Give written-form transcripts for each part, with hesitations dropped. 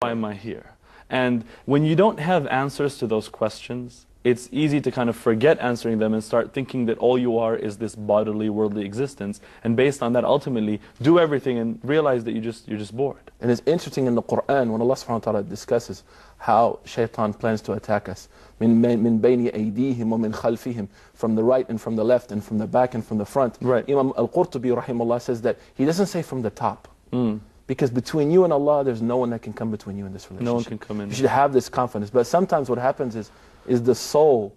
Why am I here? And when you don't have answers to those questions, it's easy to kind of forget answering them and start thinking that all you are is this bodily, worldly existence. And based on that, ultimately, do everything and realize that you're just bored. And it's interesting in the Quran when Allah subhanahu wa ta'ala discusses how shaitan plans to attack us. Min bayni aydihim wa min khalfihim, from the right and from the left and from the back and from the front. Right. Imam al-Qurtubi rahimahullah says that he doesn't say from the top. Because between you and Allah, there's no one that can come between you in this relationship. No one can come in. You should have this confidence. But sometimes what happens is the soul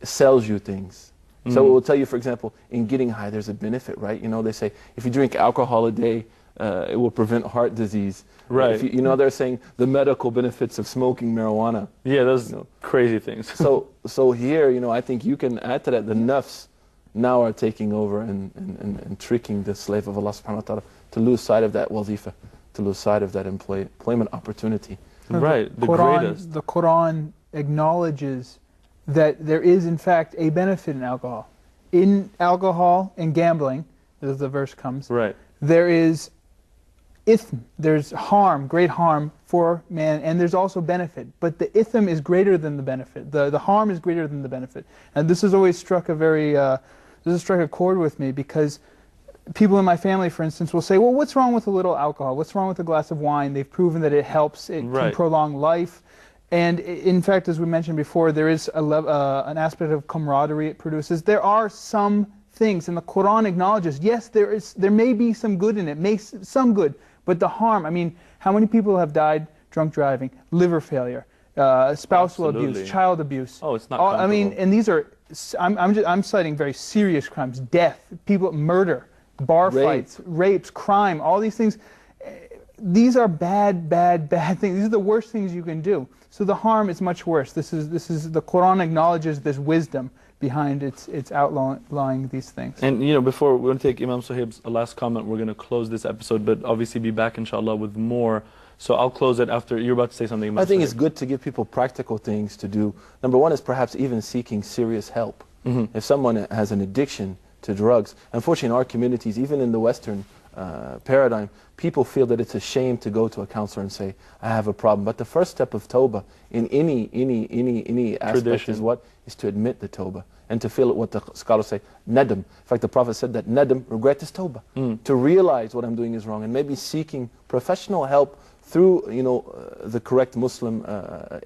sells you things. So it will tell you, for example, in getting high, there's a benefit, right? You know, they say if you drink alcohol a day, it will prevent heart disease. Right. If you know, they're saying the medical benefits of smoking marijuana. Yeah, those crazy things. So here, you know, I think you can add to that. The nafs now are taking over and tricking the slave of Allah subhanahu wa ta'ala to lose sight of that wazifa, to lose sight of that employment opportunity. Right, the greatest. The Quran acknowledges that there is in fact a benefit in alcohol. In alcohol and gambling, as the verse comes, right, there is ithm, there's harm, great harm for man, and there's also benefit. But the ithm is greater than the benefit. The harm is greater than the benefit. And this has always struck a very, this has struck a chord with me, because people in my family, for instance, will say, well, what's wrong with a little alcohol? What's wrong with a glass of wine? They've proven that it helps, it can prolong life. And in fact, as we mentioned before, there is an aspect of camaraderie it produces. There are some things, and the Quran acknowledges, yes, there may be some good in it, makes some good, but the harm, I mean, how many people have died drunk driving, liver failure, spousal abuse, child abuse? Oh, it's not I mean, and these are, I'm citing very serious crimes, death, murder, bar fights, rapes, crime, all these things. These are bad things. These are the worst things you can do. So the harm is much worse. This is the Quran acknowledges this wisdom behind its outlawing these things. And you know, before we're going to take Imam Sohaib's last comment, we're going to close this episode, but obviously be back inshallah with more. So I'll close it after you're about to say something. Imam I think Sohaib. it's good to give people practical things to do. Number one is perhaps even seeking serious help. If someone has an addiction to drugs, unfortunately in our communities, even in the Western paradigm, people feel that it's a shame to go to a counselor and say, I have a problem. But the first step of tawbah in any aspect is what? Is to admit the tawbah and to feel what the scholars say, nadam. In fact, the Prophet said that nadam, regret is tawbah. To realize what I'm doing is wrong and maybe seeking professional help through, you know, the correct Muslim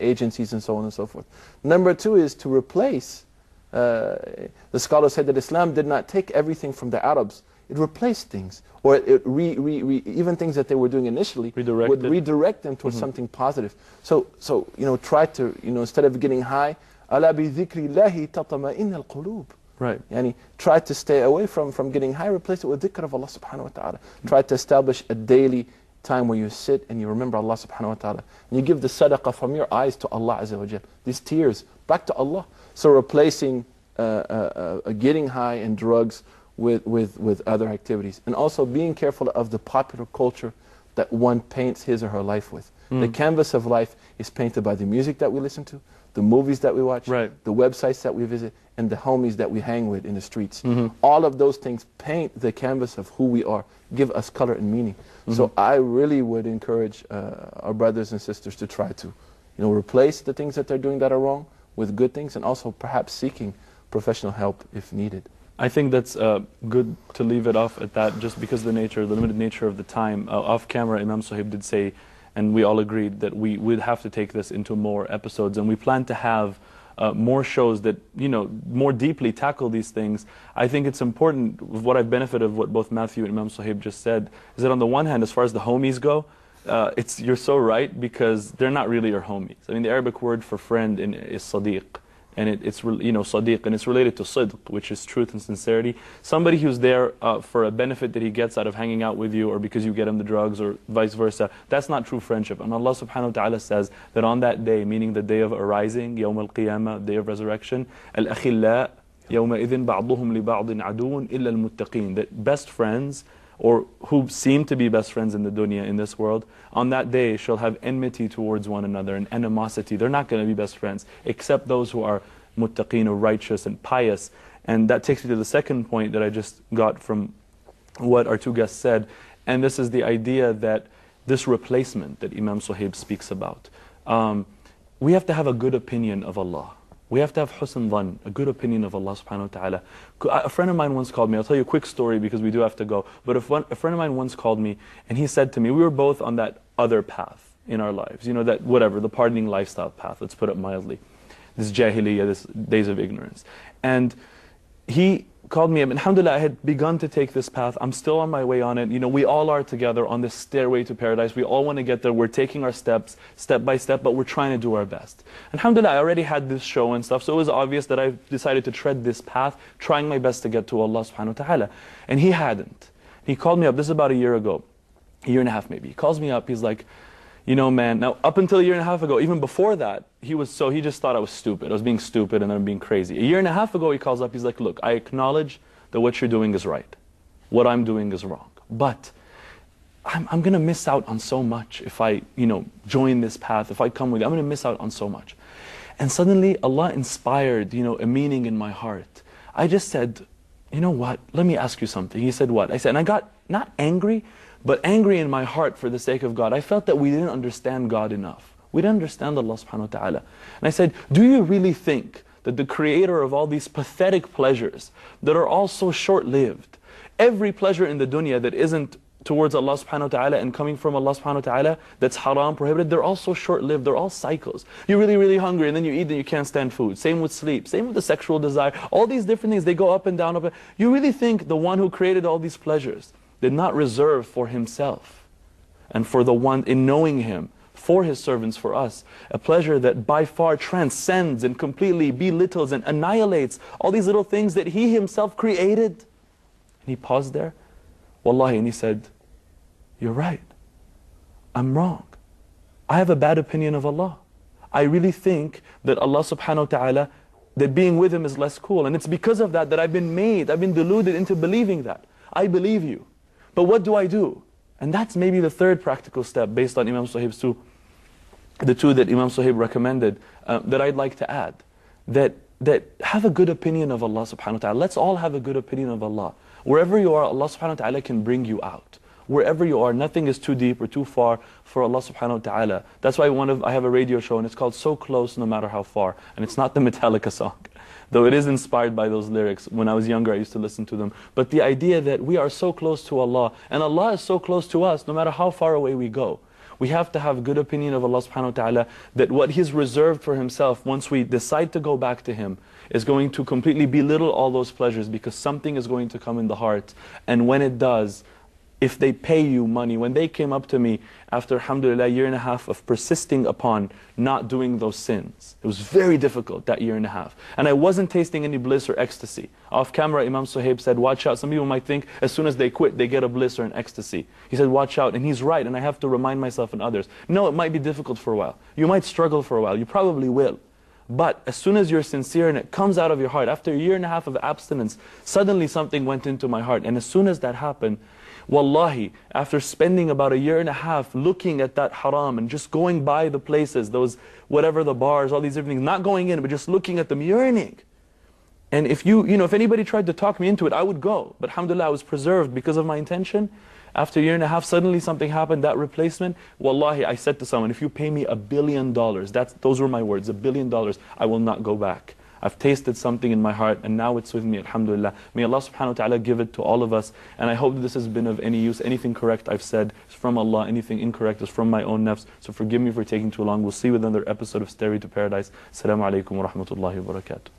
agencies and so on and so forth. Number two is to replace, the scholars said that Islam did not take everything from the Arabs. It replaced things, or it even things that they were doing initially would redirect them towards something positive. So you know, try to, you know, instead of getting high, ala bi dhikrillahi tatma'innu al-qulub. Right. Yani try to stay away from getting high. Replace it with dhikr of Allah subhanahu wa ta'ala. Try to establish a daily time where you sit and you remember Allah subhanahu wa ta'ala, and you give the sadaqah from your eyes to Allah azza wa jal. These tears back to Allah. So replacing getting high and drugs with other activities, and also being careful of the popular culture that one paints his or her life with. The canvas of life is painted by the music that we listen to, the movies that we watch, the websites that we visit, and the homies that we hang with in the streets. All of those things paint the canvas of who we are, give us color and meaning. So I really would encourage our brothers and sisters to try to, you know, replace the things that they're doing that are wrong with good things, and also perhaps seeking professional help if needed. I think that's good to leave it off at that, just because of the limited nature of the time. Off camera, Imam Sohaib did say, and we all agreed, that we would have to take this into more episodes, and we plan to have more shows that, you know, more deeply tackle these things. I think it's important, what I've benefited of what both Matthew and Imam Sohaib just said, is that on the one hand, as far as the homies go, you're so right, because they're not really your homies. I mean, the Arabic word for friend is sadiq. And it's you know, sadiq, and it's related to sidq, which is truth and sincerity. Somebody who's there for a benefit that he gets out of hanging out with you, or because you get him the drugs, or vice versa, that's not true friendship. And Allah subhanahu wa ta'ala says that on that day, meaning the day of arising, yawm al-qiyamah, day of resurrection, al-akhilla yawma idhin ba'duhum li ba'din aduun illa al-muttaqeen, that best friends, or who seem to be best friends in the dunya, in this world, on that day shall have enmity towards one another and animosity. They're not going to be best friends, except those who are muttaqeen, or righteous and pious. And that takes me to the second point that I just got from what our two guests said, and this is the idea that this replacement that Imam Suhaib speaks about, we have to have a good opinion of Allah. We have to have husn dhan, a good opinion of Allah subhanahu wa ta'ala. A friend of mine once called me, I'll tell you a quick story because we do have to go, but a friend of mine once called me and he said to me, we were both on that other path in our lives, you know, that whatever, the pardoning lifestyle path, let's put it mildly. This jahiliyyah, this days of ignorance. And he called me up, and alhamdulillah, I had begun to take this path. I'm still on my way on it. You know, we all are together on this stairway to paradise. We all want to get there. We're taking our steps, step by step, but we're trying to do our best. And alhamdulillah, I already had this show and stuff, so it was obvious that I decided to tread this path, trying my best to get to Allah subhanahu wa ta'ala. And he hadn't. He called me up, this is about a year ago, a year and a half maybe. He calls me up, he's like, you know, man, now up until a year and a half ago, even before that, he just thought I was stupid. I was being stupid and then being crazy. A year and a half ago, he calls up, he's like, look, I acknowledge that what you're doing is right. What I'm doing is wrong. But I'm going to miss out on so much if I, you know, join this path, if I come with you. I'm going to miss out on so much. And suddenly Allah inspired, you know, a meaning in my heart. I just said, you know what, let me ask you something. He said, what? I said, and I got not angry, but angry in my heart for the sake of God. I felt that we didn't understand God enough. We didn't understand Allah subhanahu wa ta'ala. And I said, do you really think that the creator of all these pathetic pleasures that are all so short-lived, every pleasure in the dunya that isn't towards Allah subhanahu wa ta'ala and coming from Allah subhanahu wa ta'ala, that's haram, prohibited, they're all so short-lived, they're all cycles. You're really, really hungry and then you eat and you can't stand food. Same with sleep, same with the sexual desire. All these different things, they go up and down, up and down. You really think the one who created all these pleasures did not reserve for himself and for the one in knowing him, for his servants, for us, a pleasure that by far transcends and completely belittles and annihilates all these little things that he himself created? And he paused there, wallahi, and he said, you're right, I'm wrong. I have a bad opinion of Allah. I really think that Allah subhanahu wa ta'ala, that being with him is less cool, and it's because of that that I've been deluded into believing that. I believe you. But what do I do? And that's maybe the third practical step based on Imam Suhaib's the two that Imam Suhaib recommended, that I'd like to add. That have a good opinion of Allah subhanahu wa ta'ala. Let's all have a good opinion of Allah. Wherever you are, Allah subhanahu wa ta'ala can bring you out. Wherever you are, nothing is too deep or too far for Allah subhanahu wa ta'ala. That's why I have a radio show and it's called So Close No Matter How Far. And it's not the Metallica song. Though it is inspired by those lyrics. When I was younger, I used to listen to them. But the idea that we are so close to Allah, and Allah is so close to us, no matter how far away we go. We have to have a good opinion of Allah subhanahu wa ta'ala, that what He's reserved for Himself, once we decide to go back to Him, is going to completely belittle all those pleasures, because something is going to come in the heart. And when it does, if they pay you money, when they came up to me after, alhamdulillah, a year and a half of persisting upon not doing those sins. It was very difficult, that year and a half. And I wasn't tasting any bliss or ecstasy. Off camera, Imam Suhaib said, watch out. Some people might think as soon as they quit, they get a bliss or an ecstasy. He said, watch out. And he's right, and I have to remind myself and others. No, it might be difficult for a while. You might struggle for a while. You probably will. But as soon as you're sincere and it comes out of your heart, after a year and a half of abstinence, suddenly something went into my heart. And as soon as that happened, wallahi, after spending about a year and a half looking at that haram and just going by the places, those, whatever the bars, all these different things, not going in, but just looking at them, yearning. And if if anybody tried to talk me into it, I would go. But alhamdulillah, I was preserved because of my intention. After a year and a half, suddenly something happened, that replacement. Wallahi, I said to someone, if you pay me $1 billion, those were my words, $1 billion, I will not go back. I've tasted something in my heart and now it's with me, alhamdulillah. May Allah subhanahu wa ta'ala give it to all of us. And I hope that this has been of any use. Anything correct I've said is from Allah. Anything incorrect is from my own nafs. So forgive me for taking too long. We'll see you with another episode of Stairway to Paradise. Assalamu alaikum wa rahmatullahi wa barakatuh.